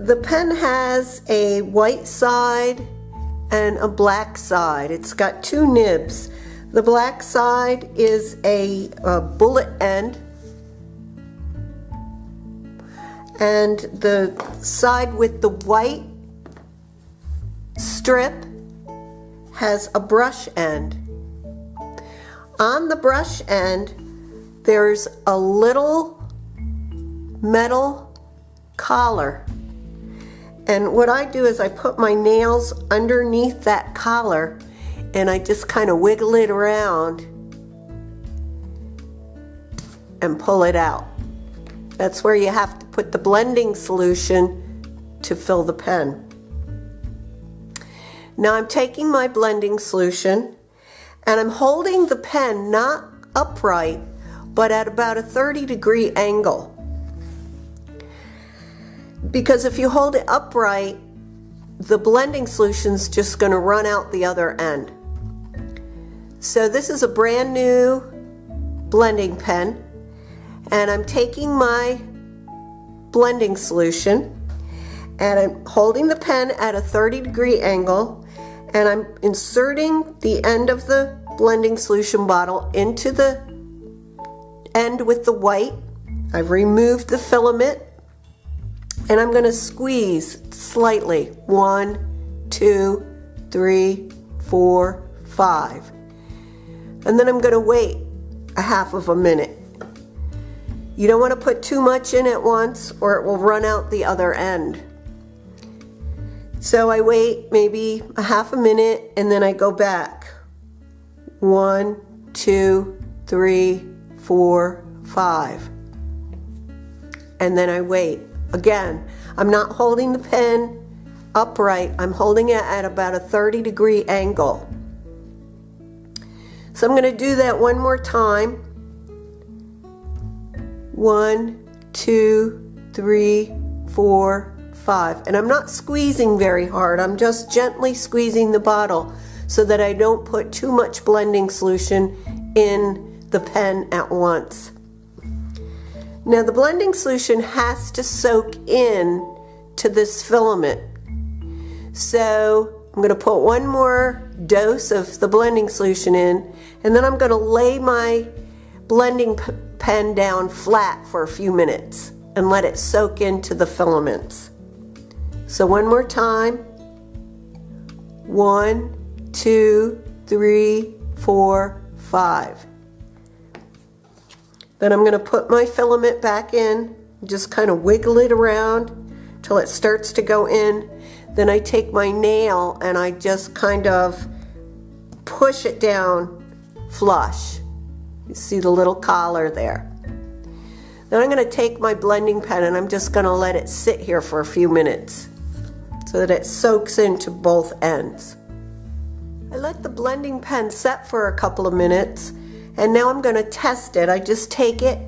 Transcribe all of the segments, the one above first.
The pen has a white side and a black side. It's got two nibs. The black side is a bullet end, and the side with the white strip has a brush end. On the brush end, there's a little metal collar. And what I do is I put my nails underneath that collar and I just kind of wiggle it around and pull it out. That's where you have to put the blending solution to fill the pen. Now I'm taking my blending solution and I'm holding the pen not upright, but at about a 30-degree angle. Because if you hold it upright, the blending solution's just going to run out the other end. So this is a brand new blending pen, and I'm taking my blending solution and I'm holding the pen at a 30-degree angle, and I'm inserting the end of the blending solution bottle into the end with the white. I've removed the filament, and I'm going to squeeze slightly. 1, 2, 3, 4, 5. And then I'm going to wait a half of a minute. You don't want to put too much in at once or it will run out the other end. So I wait maybe a half a minute and then I go back. 1, 2, 3, 4, 5. And then I wait. Again, I'm not holding the pen upright. I'm holding it at about a 30-degree angle. So I'm going to do that one more time. 1, 2, 3, 4, 5. And I'm not squeezing very hard. I'm just gently squeezing the bottle so that I don't put too much blending solution in the pen at once. Now the blending solution has to soak in to this filament. So I'm going to put one more dose of the blending solution in, and then I'm going to lay my blending pen down flat for a few minutes and let it soak into the filaments. So one more time. 1, 2, 3, 4, 5. Then I'm going to put my filament back in, just kind of wiggle it around till it starts to go in. Then I take my nail and I just kind of push it down flush. You see the little collar there. Then I'm going to take my blending pen and I'm just going to let it sit here for a few minutes so that it soaks into both ends. I let the blending pen set for a couple of minutes, and now I'm going to test it. I just take it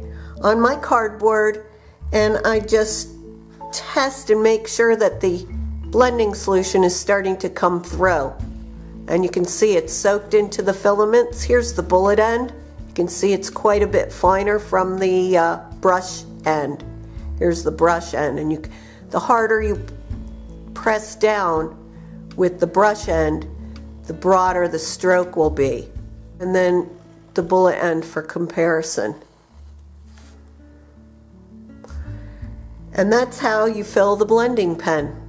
on my cardboard and I just test and make sure that the blending solution is starting to come through. And you can see it's soaked into the filaments. Here's the bullet end. You can see it's quite a bit finer from the brush end. Here's the brush end, and the harder you press down with the brush end, the broader the stroke will be. And then the bullet end for comparison. And that's how you fill the blending pen.